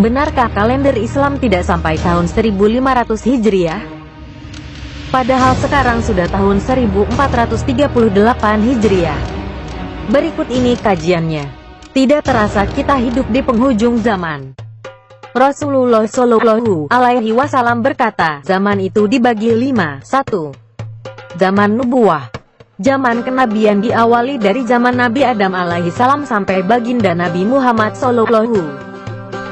Benarkah kalender Islam tidak sampai tahun 1500 Hijriah? Padahal sekarang sudah tahun 1438 Hijriah. Berikut ini kajiannya. Tidak terasa kita hidup di penghujung zaman. Rasulullah Shallallahu Alaihi Wasallam berkata, zaman itu dibagi 5. 1. Zaman Nubuwah. Zaman kenabian diawali dari zaman Nabi Adam alaihi salam sampai baginda Nabi Muhammad Shallallahu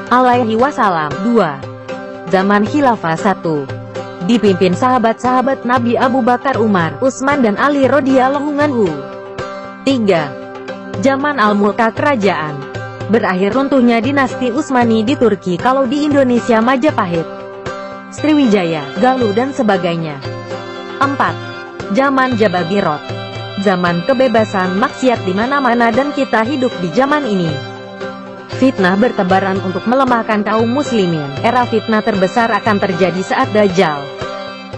Alaihi Wasallam. 2. Zaman Khilafah. 1. Dipimpin sahabat-sahabat Nabi Abu Bakar, Umar, Utsman dan Ali radhiyallahu anhu. 3. Zaman Al-Mulka, kerajaan. Berakhir runtuhnya dinasti Utsmani di Turki, kalau di Indonesia Majapahit, Sriwijaya, Galuh dan sebagainya. 4. Zaman Jababirot. Zaman kebebasan maksiat di mana-mana dan kita hidup di zaman ini. Fitnah bertebaran untuk melemahkan kaum muslimin. Era fitnah terbesar akan terjadi saat Dajjal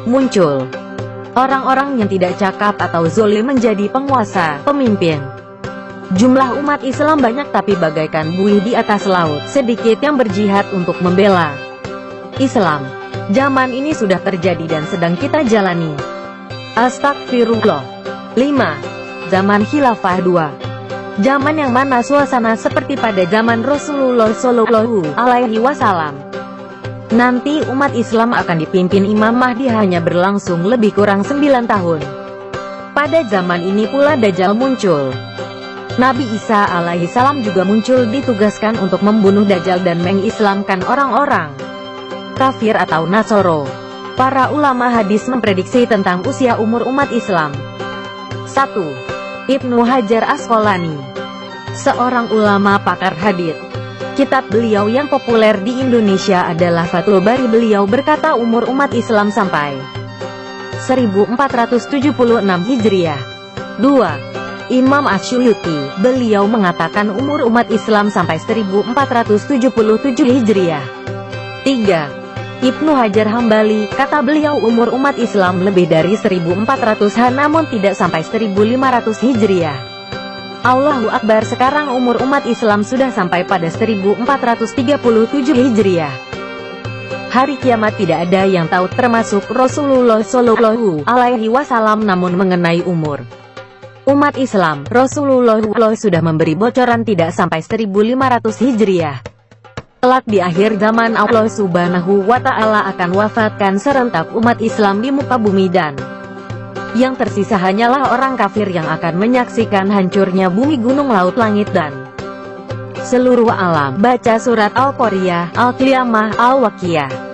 muncul. Orang-orang yang tidak cakap atau zalim menjadi penguasa, pemimpin. Jumlah umat Islam banyak tapi bagaikan buih di atas laut, sedikit yang berjihad untuk membela Islam. Zaman ini sudah terjadi dan sedang kita jalani. Astagfirullah. 5. Zaman Khilafah. 2. Zaman yang mana suasana seperti pada zaman Rasulullah Shallallahu Alaihi Wasallam. Nanti umat Islam akan dipimpin Imam Mahdi, hanya berlangsung lebih kurang 9 tahun. Pada zaman ini pula Dajjal muncul. Nabi Isa alaihi salam juga muncul, ditugaskan untuk membunuh Dajjal dan mengislamkan orang-orang kafir atau Nasoro. Para ulama hadis memprediksi tentang usia umur umat Islam. 1. Ibnu Hajar Asqalani, seorang ulama pakar hadits. Kitab beliau yang populer di Indonesia adalah Fathul Bari. Beliau berkata umur umat Islam sampai 1476 Hijriah. 2. Imam Asyuyuti, beliau mengatakan umur umat Islam sampai 1477 Hijriah. 3. Ibnu Hajar Hambali, kata beliau umur umat Islam lebih dari 1400-an namun tidak sampai 1500 Hijriah. Allahu Akbar, sekarang umur umat Islam sudah sampai pada 1437 Hijriah. Hari kiamat tidak ada yang tahu termasuk Rasulullah Shallallahu Alaihi Wasallam. Namun mengenai umur umat Islam, Rasulullah sudah memberi bocoran tidak sampai 1500 Hijriah. Kelak di akhir zaman Allah Subhanahu wa Ta'ala akan wafatkan serentak umat Islam di muka bumi dan yang tersisa hanyalah orang kafir yang akan menyaksikan hancurnya bumi, gunung, laut, langit dan seluruh alam. Baca surat Al-Qoriyah, Al-Qiyamah, Al-Waqiah.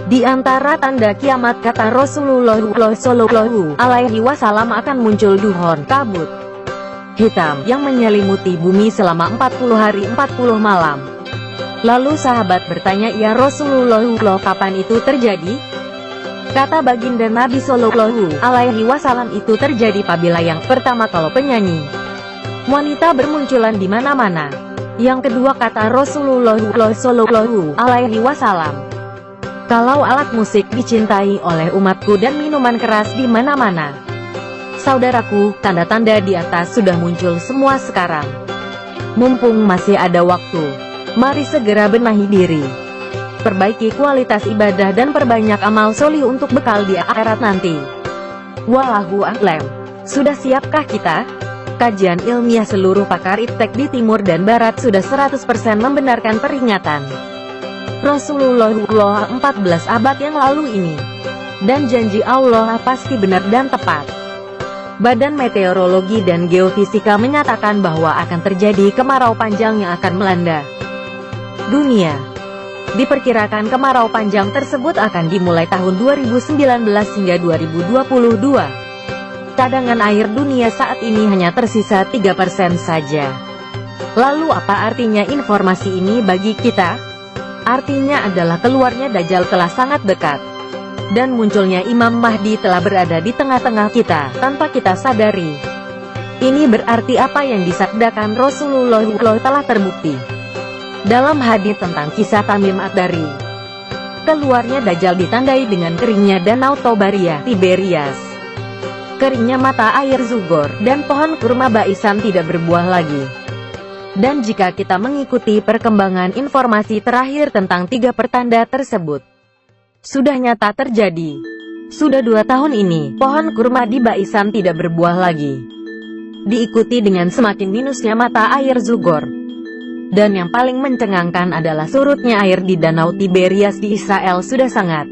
Di antara tanda kiamat kata Rasulullah Shallallahu Alaihi Wasallam akan muncul duhon, kabut hitam yang menyelimuti bumi selama 40 hari 40 malam. Lalu sahabat bertanya, ya Rasulullah, kapan itu terjadi? Kata baginda Nabi Shallallahu Alaihi Wasallam, itu terjadi apabila yang pertama kalau penyanyi wanita bermunculan di mana-mana. Yang kedua kata Rasulullah Shallallahu Alaihi Wasallam, kalau alat musik dicintai oleh umatku dan minuman keras di mana-mana. Saudaraku, tanda-tanda di atas sudah muncul semua sekarang. Mumpung masih ada waktu, mari segera benahi diri. Perbaiki kualitas ibadah dan perbanyak amal solih untuk bekal di akhirat nanti. Wallahu a'lam. Sudah siapkah kita? Kajian ilmiah seluruh pakar iptek di timur dan barat sudah 100% membenarkan peringatan Rasulullah 14 abad yang lalu ini. Dan janji Allah pasti benar dan tepat. Badan Meteorologi dan Geofisika menyatakan bahwa akan terjadi kemarau panjang yang akan melanda dunia. Diperkirakan kemarau panjang tersebut akan dimulai tahun 2019 hingga 2022. Cadangan air dunia saat ini hanya tersisa 3% saja. Lalu apa artinya informasi ini bagi kita? Artinya adalah keluarnya Dajjal telah sangat dekat. Dan munculnya Imam Mahdi telah berada di tengah-tengah kita, tanpa kita sadari. Ini berarti apa yang disabdakan Rasulullah telah terbukti dalam hadits tentang kisah Tamim Ad-Dari. Keluarnya Dajjal ditandai dengan keringnya danau Tobaria, Tiberias, keringnya mata air Zugor, dan pohon kurma Baisan tidak berbuah lagi. Dan jika kita mengikuti perkembangan informasi terakhir tentang 3 pertanda tersebut, sudah nyata terjadi. Sudah 2 tahun ini, pohon kurma di Baisan tidak berbuah lagi. Diikuti dengan semakin minusnya mata air Zugor. Dan yang paling mencengangkan adalah surutnya air di Danau Tiberias di Israel sudah sangat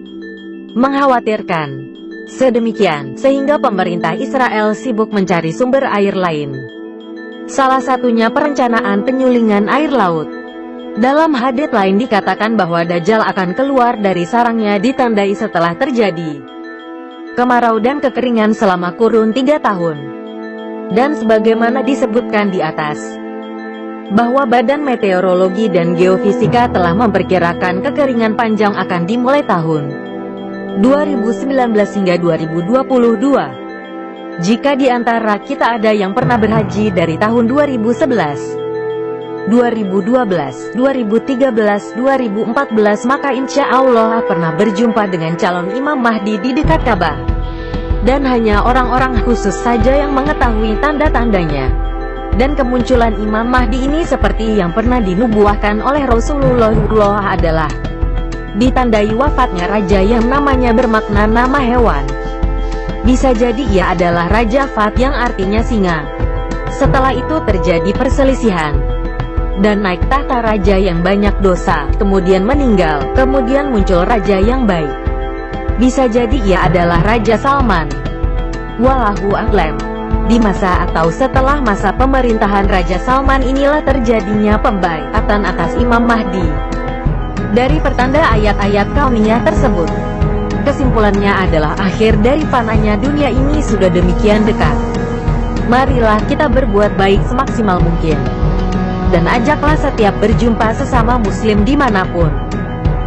mengkhawatirkan. Sedemikian, sehingga pemerintah Israel sibuk mencari sumber air lain. Salah satunya perencanaan penyulingan air laut. Dalam hadits lain dikatakan bahwa Dajjal akan keluar dari sarangnya ditandai setelah terjadi kemarau dan kekeringan selama kurun 3 tahun. Dan sebagaimana disebutkan di atas, bahwa Badan Meteorologi dan Geofisika telah memperkirakan kekeringan panjang akan dimulai tahun 2019 hingga 2022. Jika di antara kita ada yang pernah berhaji dari tahun 2011, 2012, 2013, 2014, maka insya Allah pernah berjumpa dengan calon Imam Mahdi di dekat Ka'bah. Dan hanya orang-orang khusus saja yang mengetahui tanda-tandanya. Dan kemunculan Imam Mahdi ini seperti yang pernah dinubuahkan oleh Rasulullah adalah ditandai wafatnya raja yang namanya bermakna nama hewan. Bisa jadi ia adalah Raja Fat yang artinya singa. Setelah itu terjadi perselisihan dan naik tahta raja yang banyak dosa, kemudian meninggal, kemudian muncul raja yang baik. Bisa jadi ia adalah Raja Salman. Wallahu a'lam. Di masa atau setelah masa pemerintahan Raja Salman inilah terjadinya pembaiatan atas Imam Mahdi. Dari pertanda ayat-ayat kauniyah tersebut, kesimpulannya adalah akhir dari fananya dunia ini sudah demikian dekat. Marilah kita berbuat baik semaksimal mungkin. Dan ajaklah setiap berjumpa sesama muslim dimanapun,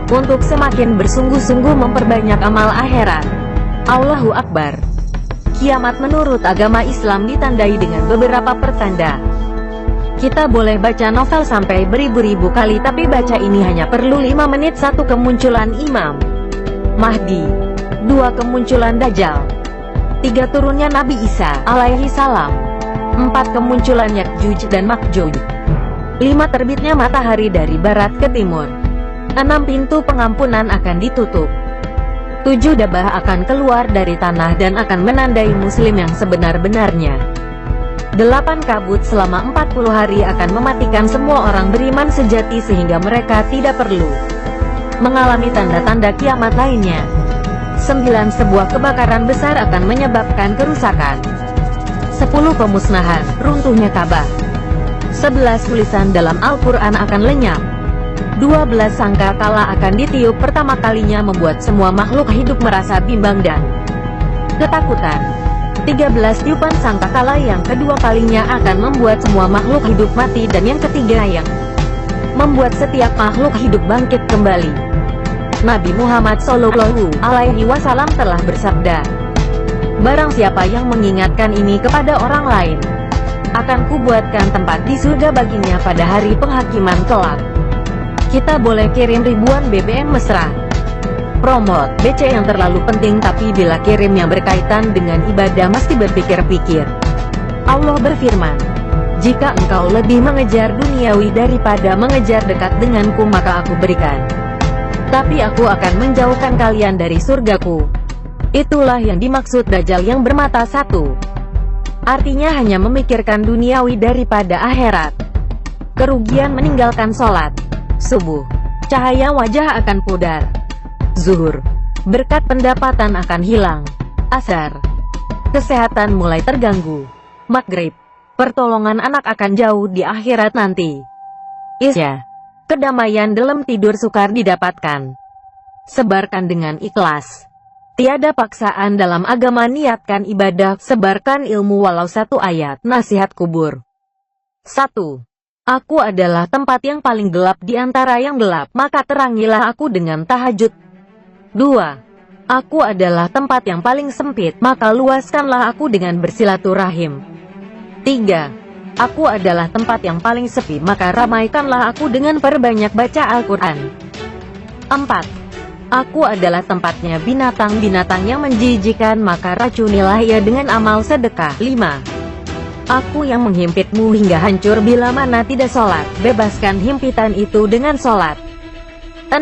untuk semakin bersungguh-sungguh memperbanyak amal akhirat. Allahu Akbar. Kiamat menurut agama Islam ditandai dengan beberapa pertanda. Kita boleh baca novel sampai beribu-ribu kali, tapi baca ini hanya perlu 5 menit. 1. Kemunculan Imam Mahdi. 2. Kemunculan Dajjal. 3. Turunnya Nabi Isa alaihi salam. 4. Kemunculan Yakjuj dan Makjuj. 5. Terbitnya matahari dari barat ke timur. 6. Pintu pengampunan akan ditutup. 7. Dabah akan keluar dari tanah dan akan menandai muslim yang sebenar-benarnya. 8. Kabut selama 40 hari akan mematikan semua orang beriman sejati sehingga mereka tidak perlu mengalami tanda-tanda kiamat lainnya. 9. Sebuah kebakaran besar akan menyebabkan kerusakan. 10. Pemusnahan, runtuhnya Ka'bah. 11. Tulisan dalam Al-Quran akan lenyap. 12. Sangka kalah akan ditiup pertama kalinya, membuat semua makhluk hidup merasa bimbang dan ketakutan. 13. Tiupan sangka kalah yang kedua kalinya akan membuat semua makhluk hidup mati, dan yang ketiga yang membuat setiap makhluk hidup bangkit kembali. Nabi Muhammad Shallallahu Alaihi Wasallam telah bersabda, barang siapa yang mengingatkan ini kepada orang lain, akan kubuatkan tempat di surga baginya pada hari penghakiman kelak. Kita boleh kirim ribuan BBM mesra promote BC yang terlalu penting, tapi bila kirim yang berkaitan dengan ibadah mesti berpikir-pikir. Allah berfirman, jika engkau lebih mengejar duniawi daripada mengejar dekat denganku, maka aku berikan, tapi aku akan menjauhkan kalian dari surgaku. Itulah yang dimaksud Dajjal yang bermata satu. Artinya hanya memikirkan duniawi daripada akhirat. Kerugian meninggalkan sholat subuh, cahaya wajah akan pudar. Zuhur, berkat pendapatan akan hilang. Asar, kesehatan mulai terganggu. Maghrib, pertolongan anak akan jauh di akhirat nanti. Isya, kedamaian dalam tidur sukar didapatkan. Sebarkan dengan ikhlas. Tiada paksaan dalam agama, niatkan ibadah, sebarkan ilmu walau 1 ayat. Nasihat kubur. 1. Aku adalah tempat yang paling gelap di antara yang gelap, maka terangilah aku dengan tahajud. 2. Aku adalah tempat yang paling sempit, maka luaskanlah aku dengan bersilaturahim. 3. Aku adalah tempat yang paling sepi, maka ramaikanlah aku dengan perbanyak baca Al-Quran. 4. Aku adalah tempatnya binatang-binatang yang menjijikan, maka racunilah ia dengan amal sedekah. 5. Aku yang menghimpitmu hingga hancur bila mana tidak sholat. Bebaskan himpitan itu dengan sholat. 6.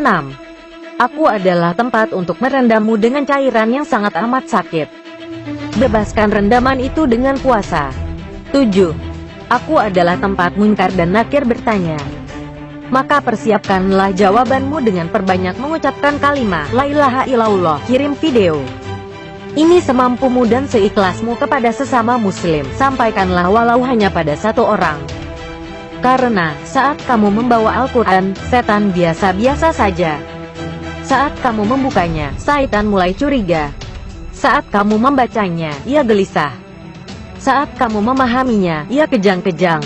Aku adalah tempat untuk merendammu dengan cairan yang sangat amat sakit. Bebaskan rendaman itu dengan puasa. 7. Aku adalah tempat munkar dan nakir bertanya. Maka persiapkanlah jawabanmu dengan perbanyak mengucapkan kalimat La ilaha illallah. Kirim video ini semampumu dan seikhlasmu kepada sesama muslim. Sampaikanlah walau hanya pada satu orang. Karena, saat kamu membawa Al-Quran, setan biasa-biasa saja. Saat kamu membukanya, syaitan mulai curiga. Saat kamu membacanya, ia gelisah. Saat kamu memahaminya, ia kejang-kejang.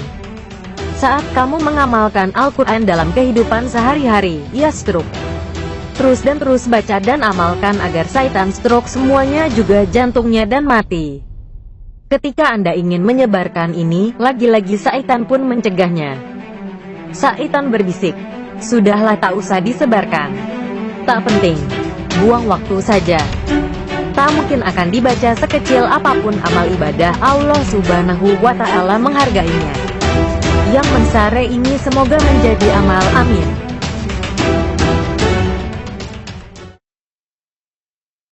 Saat kamu mengamalkan Al-Quran dalam kehidupan sehari-hari, ia stroke. Terus dan terus baca dan amalkan agar syaitan stroke semuanya juga jantungnya dan mati. Ketika Anda ingin menyebarkan ini, lagi-lagi syaitan pun mencegahnya. Syaitan berbisik, sudahlah tak usah disebarkan. Tak penting, buang waktu saja. Tak mungkin akan dibaca sekecil apapun amal ibadah, Allah Subhanahu wa Ta'ala menghargainya. Yang mensare ini semoga menjadi amal, amin.